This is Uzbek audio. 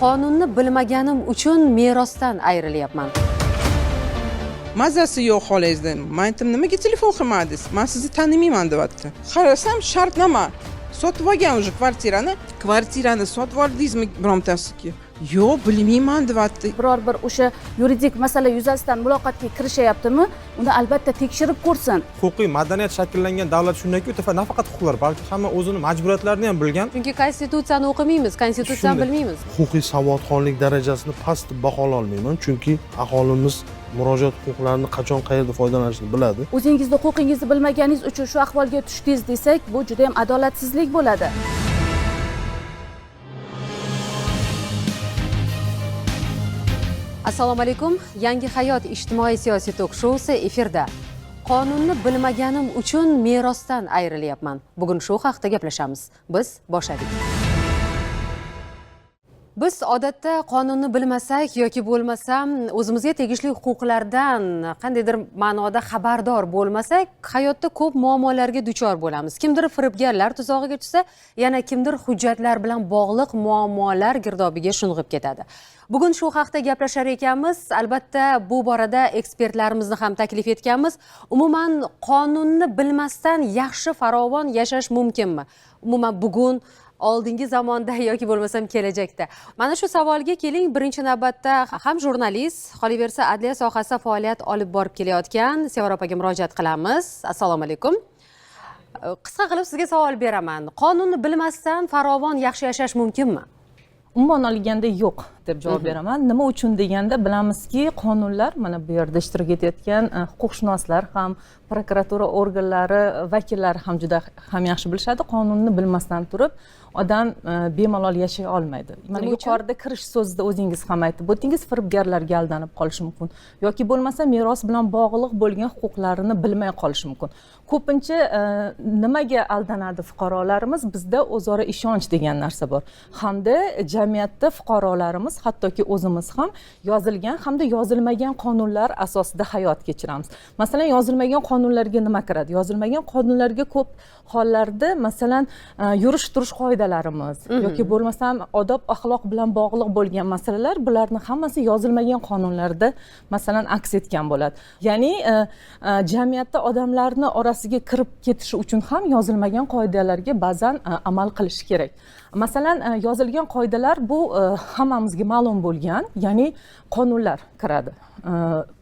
qonunni bilmaganim uchun merosdan ayrilyapman. Mazasi yo'q holingizdan. Men aytdim, nimaga telefon qilmadingiz? Men sizni tanimayman deyapti. Qarasam, shartnoma. Sotib olgan уже kvartirani sotib oldingizmi birontasiga? Yo'q, bilmayman deyapti. Biror bir o'sha yuridik masala yuzasidan muloqotga kirishayaptimi, uni albatta tekshirib ko'rsin. Huquqiy madaniyat shakllangan davlat shundanki nafaqat huquqlar, balki hamma o'zini majburiyatlarini ham bilgan. Chunki konstitutsiyani o'qimaymiz, konstitutsiyani bilmaymiz. Huquqiy savodxonlik darajasini past deb bahololmayman, chunki aholimiz murojaat huquqlarini qachon qayerda foydalanishni biladi. O'zingizni huquqingizni bilmaganingiz uchun shu ahvolga tushdingiz desak, bu juda ham adolatsizlik bo'ladi. Assalomu alaykum. Yangi hayot ijtimoiy siyosiy tok-shousi efirda. Qonunni bilmaganim uchun merosdan ayrilyapman. Bugun shu haqida gaplashamiz. Biz boshladik. Biz odatda qonunni bilmasak yoki bo'lmasam o'zimizga tegishli huquqlardan qandaydir ma'noda xabardor bo'lmasak, hayotda ko'p muammolarga duchor bo'lamiz. Kimdir firibgarlar tuzog'iga tushsa, yana kimdir hujjatlar bilan bog'liq muammolar girdobiga sho'ng'ib ketadi. Bugun shu haqida gaplashar ekanmiz. Albatta, bu borada ekspertlarimizni ham taklif etganmiz. Umuman qonunni bilmasdan yaxshi farovon yashash mumkinmi? Umuman bugun oldingi zamonda yoki bo'lmasam kelajakda. Mana shu savolga keling. Birinchi navbatda ham jurnalist, qolaversa adliya sohasida faoliyat olib borib kelayotgan Sevara opaga murojaat qilamiz. Assalomu alaykum. Qisqa qilib sizga savol beraman. Qonunni bilmasdan farovon yaxshi yashash mumkinmi? Umuman olganda yo'q deb javob beraman. Nima uchun deganda bilamizki, qonunlar mana bu yerda ishtirok etayotgan huquqshunoslar ham, prokuratura organlari vakillari ham juda ham yaxshi bilishadi. Qonunni bilmasdan turib odam bemalol yashay olmaydi. Mana yuqorida kirish so'zida o'zingiz ham aytib o'tdingiz, firibgarlarga aldanib qolishi mumkin yoki bo'lmasa meros bilan bog'liq bo'lgan huquqlarini bilmay qolishi mumkin. Ko'pincha nimaga aldanadi fuqarolarimiz? Bizda o'zaro ishonch degan narsa bor. Hamda jamiyatda fuqarolarimiz, hattoki o'zimiz ham yozilgan hamda yozilmagan qonunlar asosida hayot kechiramiz. Masalan, yozilmagan qonunlarga nima kiradi? Yozilmagan qonunlarga ko'p hollarda, masalan, yurish-turish qoidalarimiz yoki bo'lmasam odob axloq bilan bog'liq bo'lgan masalalar, bularning hammasi yozilmagan qonunlarda masalan aks etgan bo'ladi. Ya'ni jamiyatda odamlarni orasiga kirib ketishi uchun ham yozilmagan qoidalarga ba'zan amal qilish kerak. Masalan, yozilgan qoidalar bu hammamizga ma'lum bo'lgan, ya'ni qonunlar kiradi.